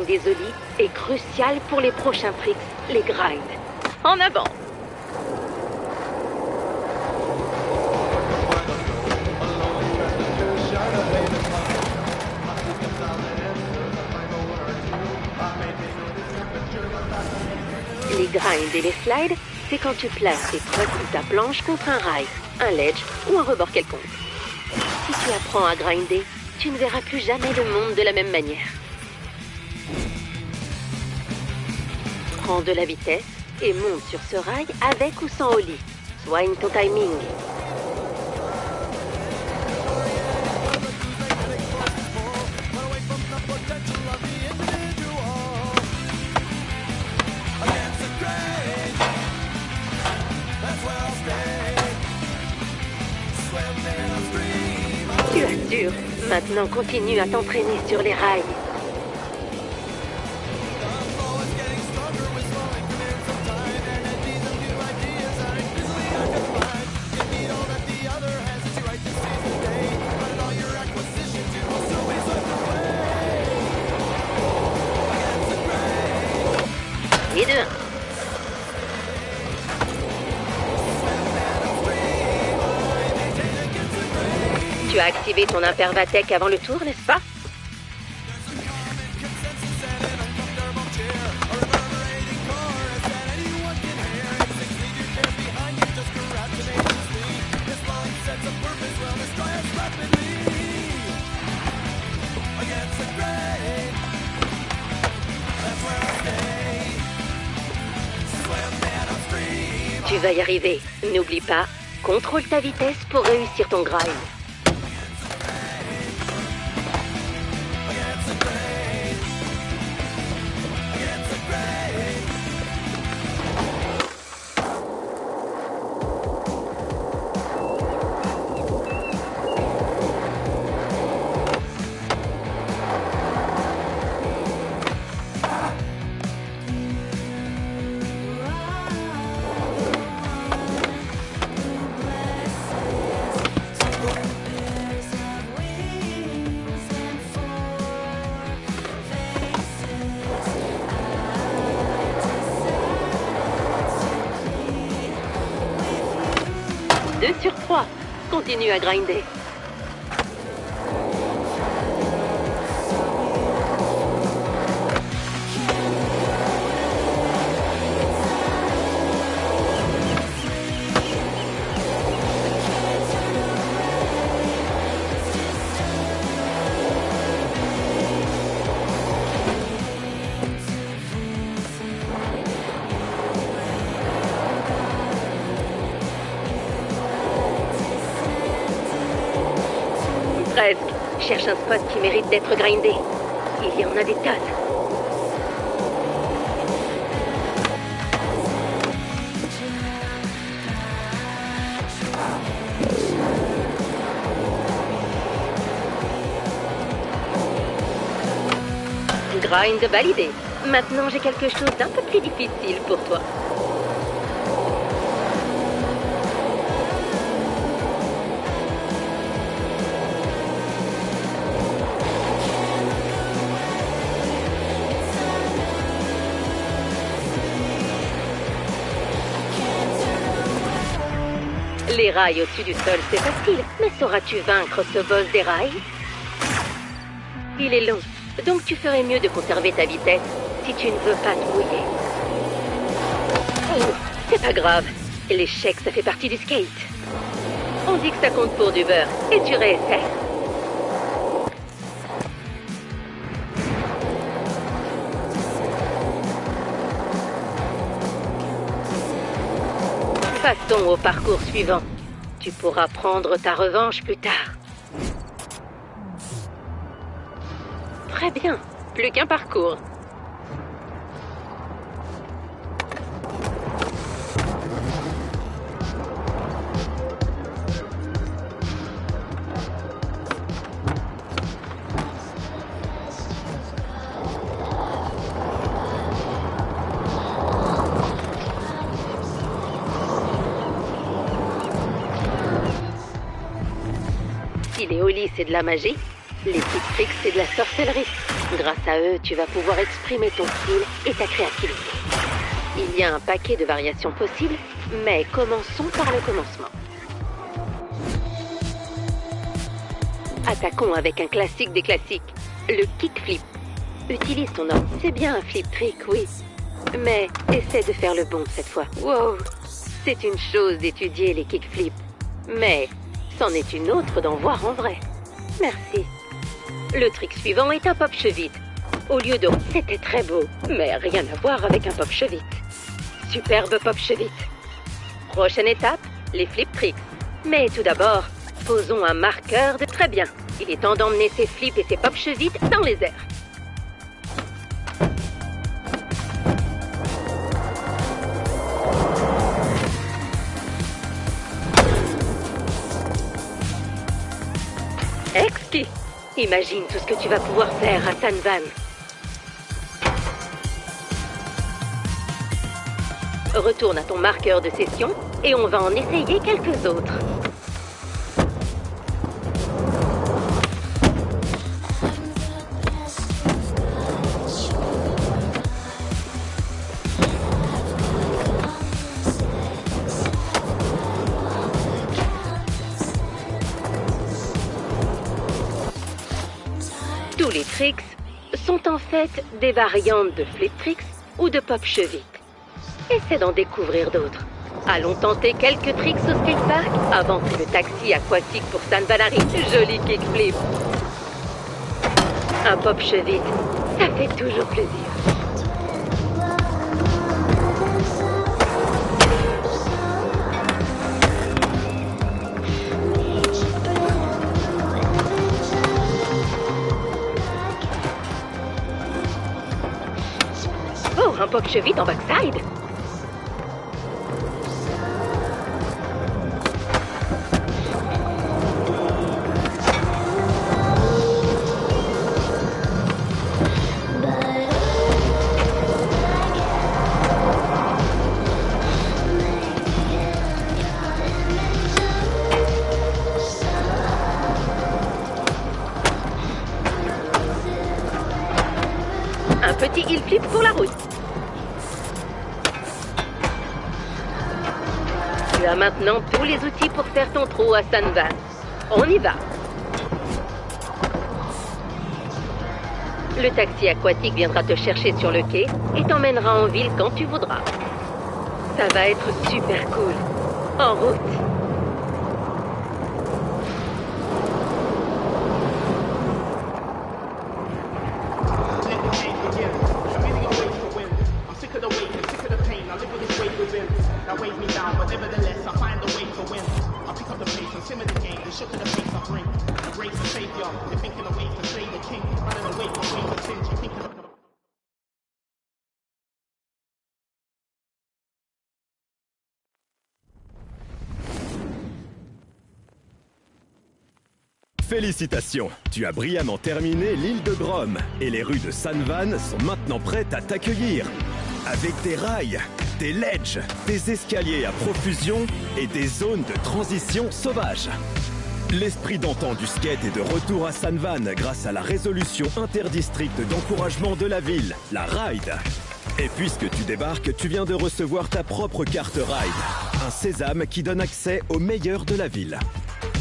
des Oli est crucial pour les prochains tricks, les grinds. En avant! Les grinds et les slides, c'est quand tu places tes trucks ou ta planche contre un rail, un ledge ou un rebord quelconque. Si tu apprends à grinder, tu ne verras plus jamais le monde de la même manière. Prends de la vitesse et monte sur ce rail avec ou sans ollie. Soigne ton timing. Tu assures. Maintenant, continue à t'entraîner sur les rails. Et deux. Tu as activé ton Impervatech avant le tour, n'est-ce pas? Tu vas y arriver. N'oublie pas, contrôle ta vitesse pour réussir ton grind. Deux sur 3. Continue à grinder. Presque. Cherche un spot qui mérite d'être grindé. Il y en a des tonnes. Grind validé. Maintenant, j'ai quelque chose d'un peu plus difficile pour toi. Les rails au-dessus du sol, c'est facile. Mais sauras-tu vaincre ce boss des rails? Il est long, donc tu ferais mieux de conserver ta vitesse si tu ne veux pas te mouiller. Oh, c'est pas grave. L'échec, ça fait partie du skate. On dit que ça compte pour du beurre, et tu réessaies. Passons au parcours suivant. Tu pourras prendre ta revanche plus tard. Très bien. Plus qu'un parcours. Si les ollies, c'est de la magie, les petits tricks, c'est de la sorcellerie. Grâce à eux, tu vas pouvoir exprimer ton style et ta créativité. Il y a un paquet de variations possibles, mais commençons par le commencement. Attaquons avec un classique des classiques, le kickflip. Utilise ton ordre. C'est bien un flip trick, oui. Mais essaie de faire le bon cette fois. Wow! C'est une chose d'étudier les kickflips. Mais c'en est une autre d'en voir en vrai. Merci. Le trick suivant est un pop chevite. Au lieu de... C'était très beau, mais rien à voir avec un pop chevite. Superbe pop chevite. Prochaine étape, les flip tricks. Mais tout d'abord, posons un marqueur de... Très bien. Il est temps d'emmener ces flips et ces pop chevites dans les airs. Exquis! Imagine tout ce que tu vas pouvoir faire à San Van. Retourne à ton marqueur de session et on va en essayer quelques autres. Tous les tricks sont en fait des variantes de flip tricks ou de pop chevite. Essaie d'en découvrir d'autres. Allons tenter quelques tricks au skatepark avant que le taxi aquatique pour San Van arrive. Joli kickflip. Un pop chevite, ça fait toujours plaisir. Oh, un pop chevite en backside. Un petit heel flip pour la route. Tu as maintenant tous les outils pour faire ton trou à San Van. On y va. Le taxi aquatique viendra te chercher sur le quai et t'emmènera en ville quand tu voudras. Ça va être super cool. En route. Félicitations, tu as brillamment terminé l'île de Grom et les rues de San Van sont maintenant prêtes à t'accueillir. Avec des rails, des ledges, des escaliers à profusion et des zones de transition sauvages. L'esprit d'antan du skate est de retour à San Van grâce à la résolution interdistricte d'encouragement de la ville, la RIDE. Et puisque tu débarques, tu viens de recevoir ta propre carte RIDE, un sésame qui donne accès au meilleur de la ville.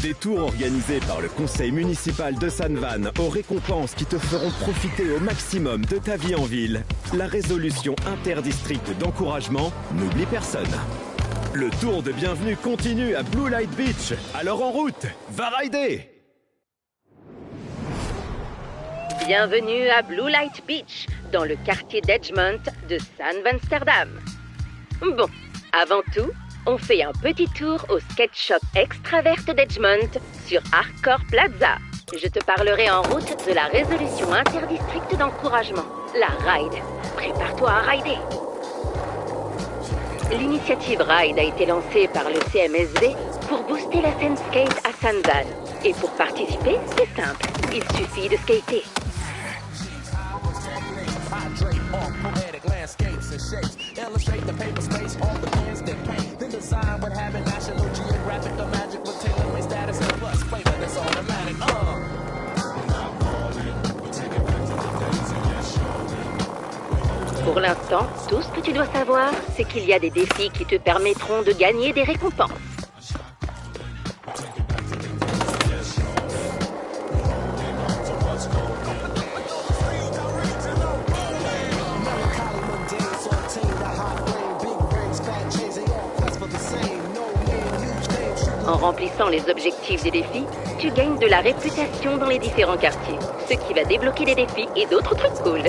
Des tours organisés par le conseil municipal de San Van aux récompenses qui te feront profiter au maximum de ta vie en ville. La résolution interdistricte d'encouragement n'oublie personne. Le tour de bienvenue continue à Blue Light Beach. Alors en route, va rider! Bienvenue à Blue Light Beach, dans le quartier d'Edgemont de San Vansterdam. Bon, avant tout, on fait un petit tour au skate shop extraverte d'Edgemont sur Hardcore Plaza. Je te parlerai en route de la résolution interdistricte d'encouragement, la RIDE. Prépare-toi à rider. L'initiative RIDE a été lancée par le CMSV pour booster la scène skate à San Van. Et pour participer, c'est simple, il suffit de skater. Pour l'instant, tout ce que tu dois savoir, c'est qu'il y a des défis qui te permettront de gagner des récompenses. En remplissant les objectifs des défis, tu gagnes de la réputation dans les différents quartiers, ce qui va débloquer des défis et d'autres trucs cool.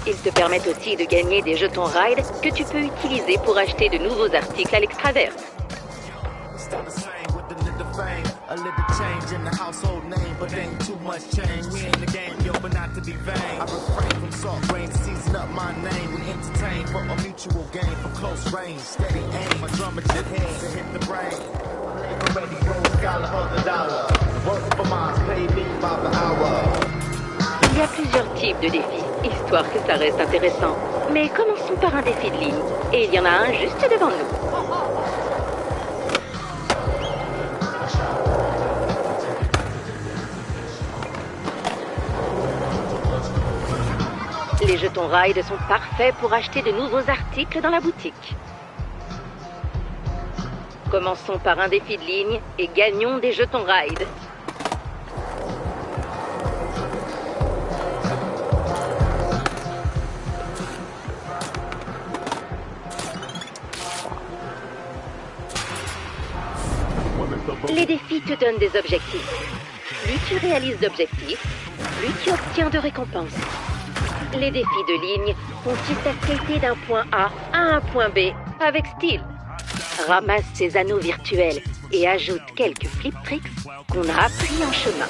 Ils te permettent aussi de gagner des jetons ride que tu peux utiliser pour acheter de nouveaux articles à l'extraverse. Il y a plusieurs types de défis, histoire que ça reste intéressant. Mais commençons par un défi de ligne. Et il y en a un juste devant nous. Les jetons ride sont parfaits pour acheter de nouveaux articles dans la boutique. Commençons par un défi de ligne et gagnons des jetons ride. Les défis te donnent des objectifs. Plus tu réalises d'objectifs, plus tu obtiens de récompenses. Les défis de ligne consistent à skater d'un point A à un point B avec style. Ramasse ces anneaux virtuels et ajoute quelques flip tricks qu'on a appris en chemin.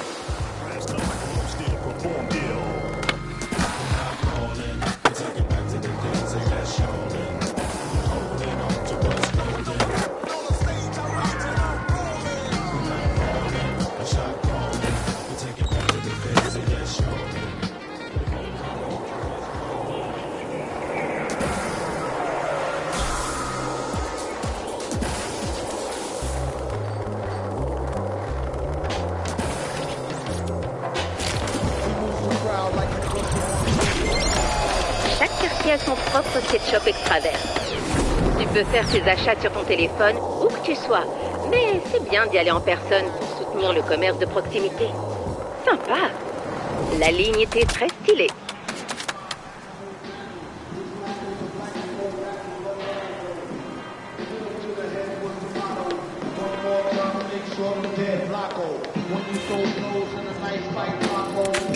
Chaque quartier a son propre SketchUp extraverse. Tu peux faire tes achats sur ton téléphone où que tu sois, mais c'est bien d'y aller en personne pour soutenir le commerce de proximité. Sympa. La ligne était très stylée.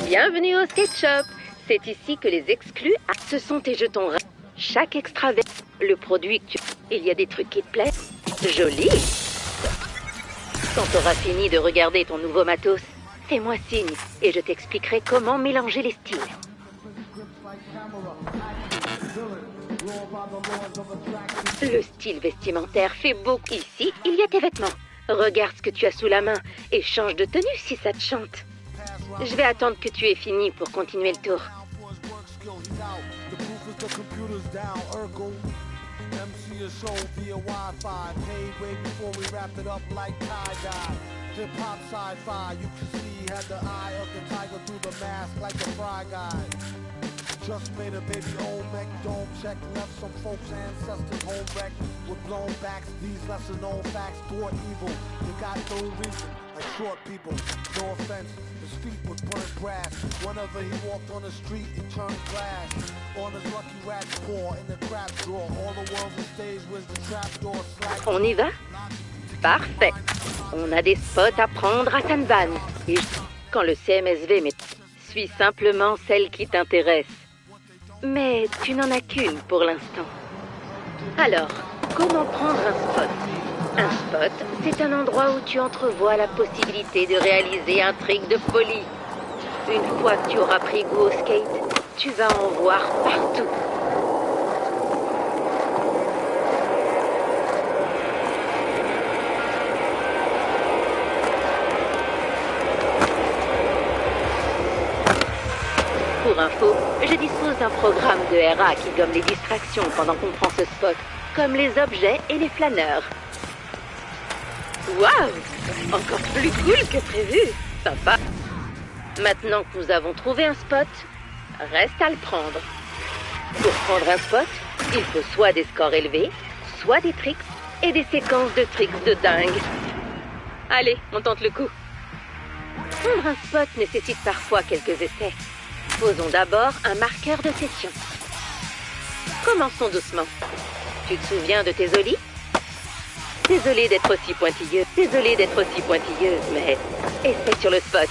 Bienvenue au SketchUp. C'est ici que les exclus, ce sont tes jetons. Chaque extraverse, le produit que tu... Il y a des trucs qui te plaisent. Joli. Quand tu auras fini de regarder ton nouveau matos, fais-moi signe et je t'expliquerai comment mélanger les styles. Le style vestimentaire fait beaucoup. Ici, il y a tes vêtements. Regarde ce que tu as sous la main et change de tenue si ça te chante. Je vais attendre que tu aies fini pour continuer le tour. Just made a baby old mech dome check, left some folks' ancestors home wrecked with blown backs. These lesser known facts toward evil. They got no reason, like short people. No offense, his feet would burn brass. Whenever he walked on the street, he turned glass. On his lucky rat's paw in the crap drawer. All the world's a stage with the trap door slack. On y va? Parfait. On a des spots à prendre à Sanvan. Et quand le CMSV suis simplement celle qui t'intéresse. Mais tu n'en as qu'une pour l'instant. Alors, comment prendre un spot? Un spot, c'est un endroit où tu entrevois la possibilité de réaliser un trick de folie. Une fois que tu auras pris goût au skate, tu vas en voir partout. Pour info, je dispose d'un programme de RA qui gomme les distractions pendant qu'on prend ce spot, comme les objets et les flâneurs. Waouh! Encore plus cool que prévu! Sympa! Maintenant que nous avons trouvé un spot, reste à le prendre. Pour prendre un spot, il faut soit des scores élevés, soit des tricks et des séquences de tricks de dingue. Allez, on tente le coup. Prendre un spot nécessite parfois quelques essais. Posons d'abord un marqueur de session. Commençons doucement. Tu te souviens de tes olis? Désolée d'être aussi pointilleuse, mais essaie sur le spot.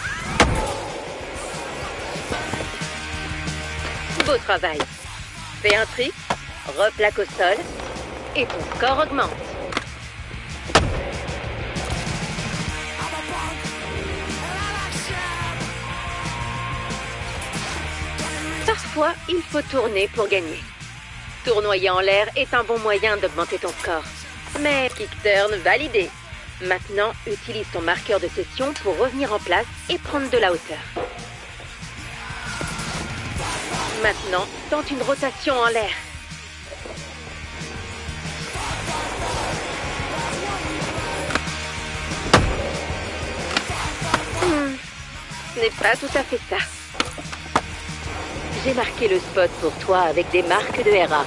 Beau travail. Fais un trick, replaque au sol, et ton score augmente. Parfois, il faut tourner pour gagner. Tournoyer en l'air est un bon moyen d'augmenter ton score. Mais kick turn validé. Maintenant, utilise ton marqueur de session pour revenir en place et prendre de la hauteur. Maintenant, tente une rotation en l'air. Ce n'est pas tout à fait ça. J'ai marqué le spot pour toi avec des marques de RA.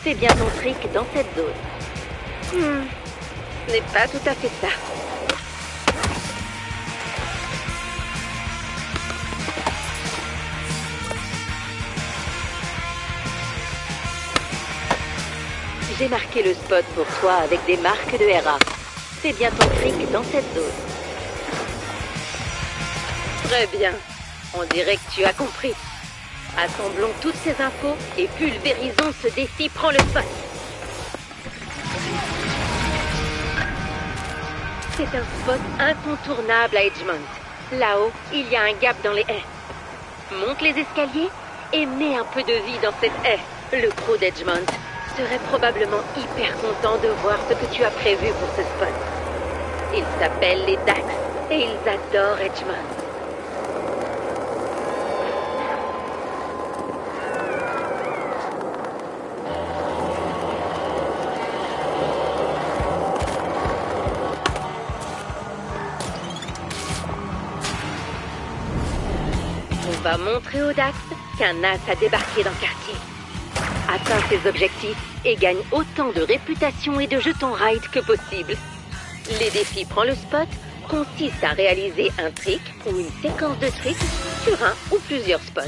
Fais bien ton trick dans cette zone. Ce n'est pas tout à fait ça. J'ai marqué le spot pour toi avec des marques de RA. Fais bien ton trick dans cette zone. Très bien. On dirait que tu as compris. Assemblons toutes ces infos et pulvérisons ce défi. Prends le spot. C'est un spot incontournable à Edgemont. Là-haut, il y a un gap dans les haies. Monte les escaliers et mets un peu de vie dans cette haie. Le pro d'Edgemont serait probablement hyper content de voir ce que tu as prévu pour ce spot. Ils s'appellent les Dax et ils adorent Edgemont. On va montrer aux Dax qu'un as a débarqué dans le quartier. Atteins ses objectifs et gagne autant de réputation et de jetons ride que possible. Les défis Prends le spot consistent à réaliser un trick ou une séquence de tricks sur un ou plusieurs spots.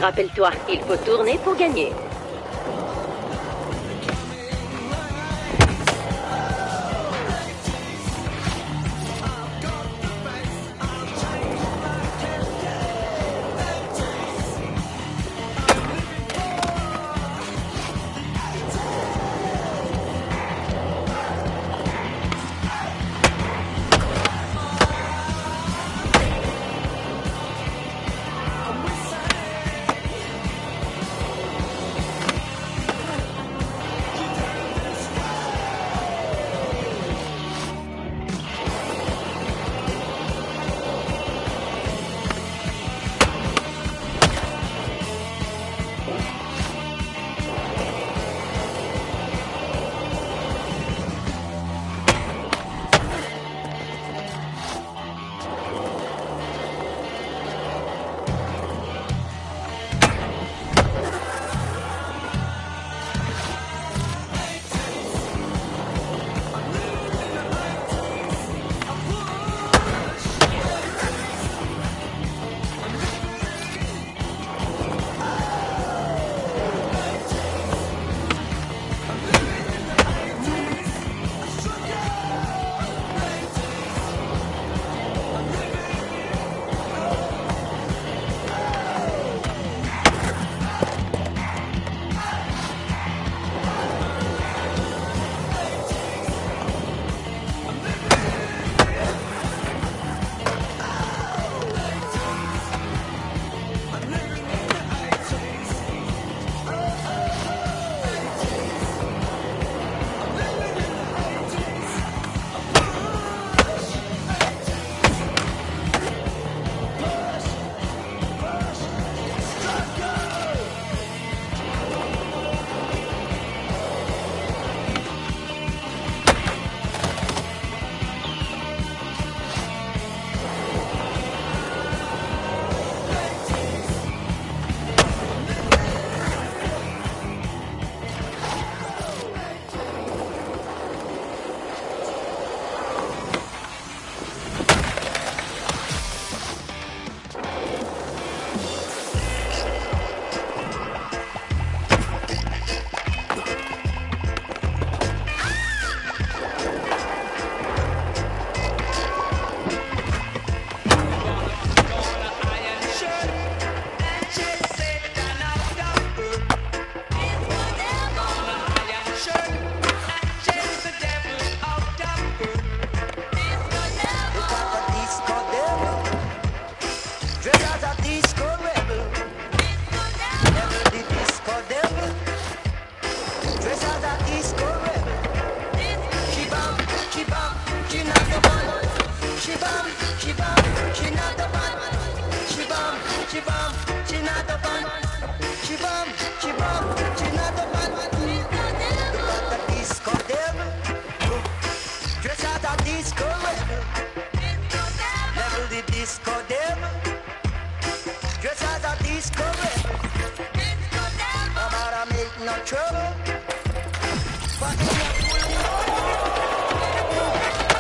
Rappelle-toi, il faut tourner pour gagner.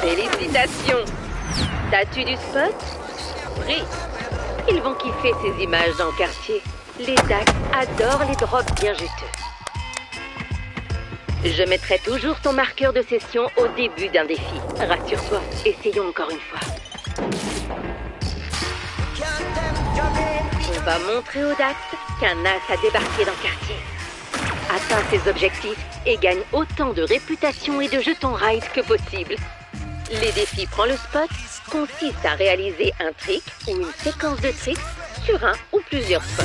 Félicitations! T'as-tu du spot? Oui. Ils vont kiffer ces images dans le quartier. Les Dax adorent les drops bien juteux. Je mettrai toujours ton marqueur de session au début d'un défi. Rassure-toi, essayons encore une fois. On va montrer aux Dax qu'un as a débarqué dans le quartier. Atteins ses objectifs et gagne autant de réputation et de jetons ride que possible. Les défis Prends le spot consistent à réaliser un trick ou une séquence de tricks sur un ou plusieurs spots.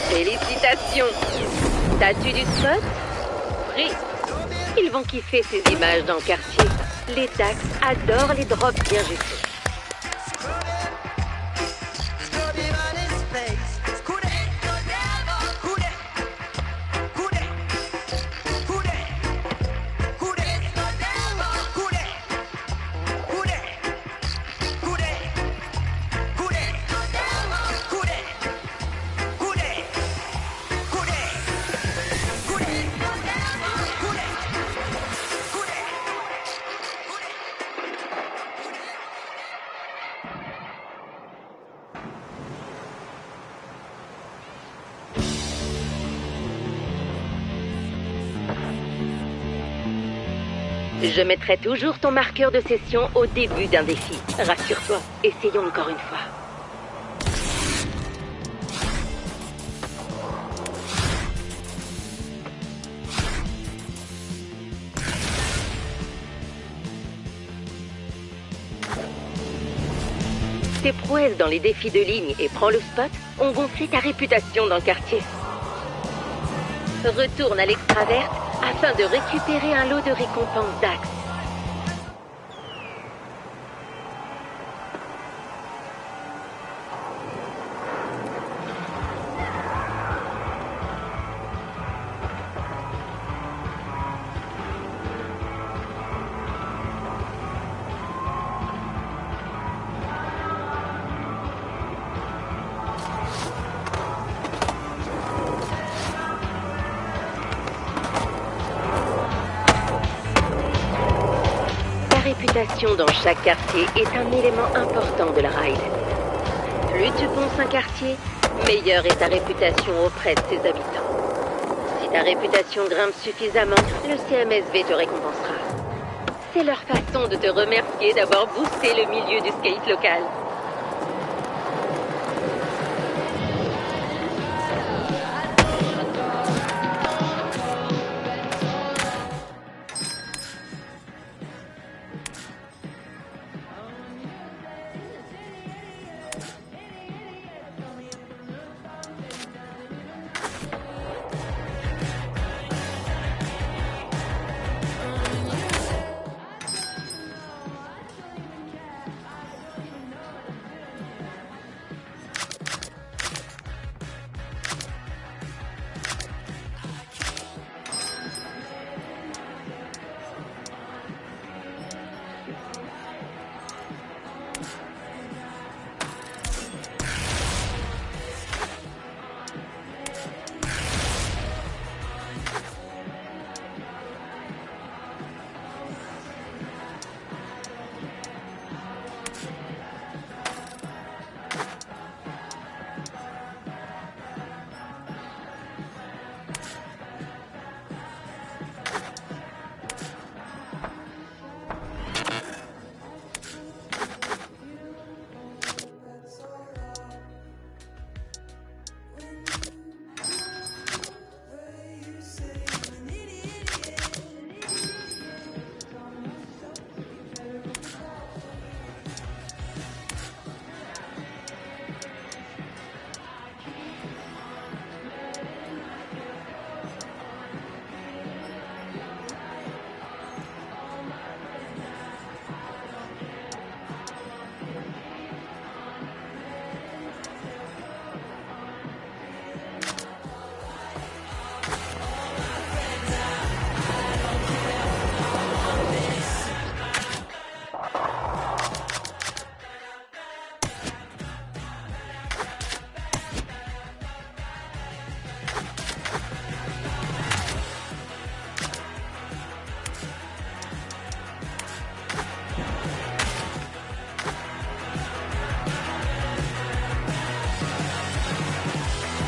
Félicitations! T'as-tu du spot? Oui. Ils vont kiffer ces images dans le quartier. Les Dax adorent les drops bien juteux. Je mettrai toujours ton marqueur de session au début d'un défi. Rassure-toi, essayons encore une fois. Tes prouesses dans les défis de ligne et Prends le spot ont gonflé ta réputation dans le quartier. Retourne à l'extraverte afin de récupérer un lot de récompenses Dax. La réputation dans chaque quartier est un élément important de la ride. Plus tu ponces un quartier, meilleure est ta réputation auprès de ses habitants. Si ta réputation grimpe suffisamment, le CMSV te récompensera. C'est leur façon de te remercier d'avoir boosté le milieu du skate local.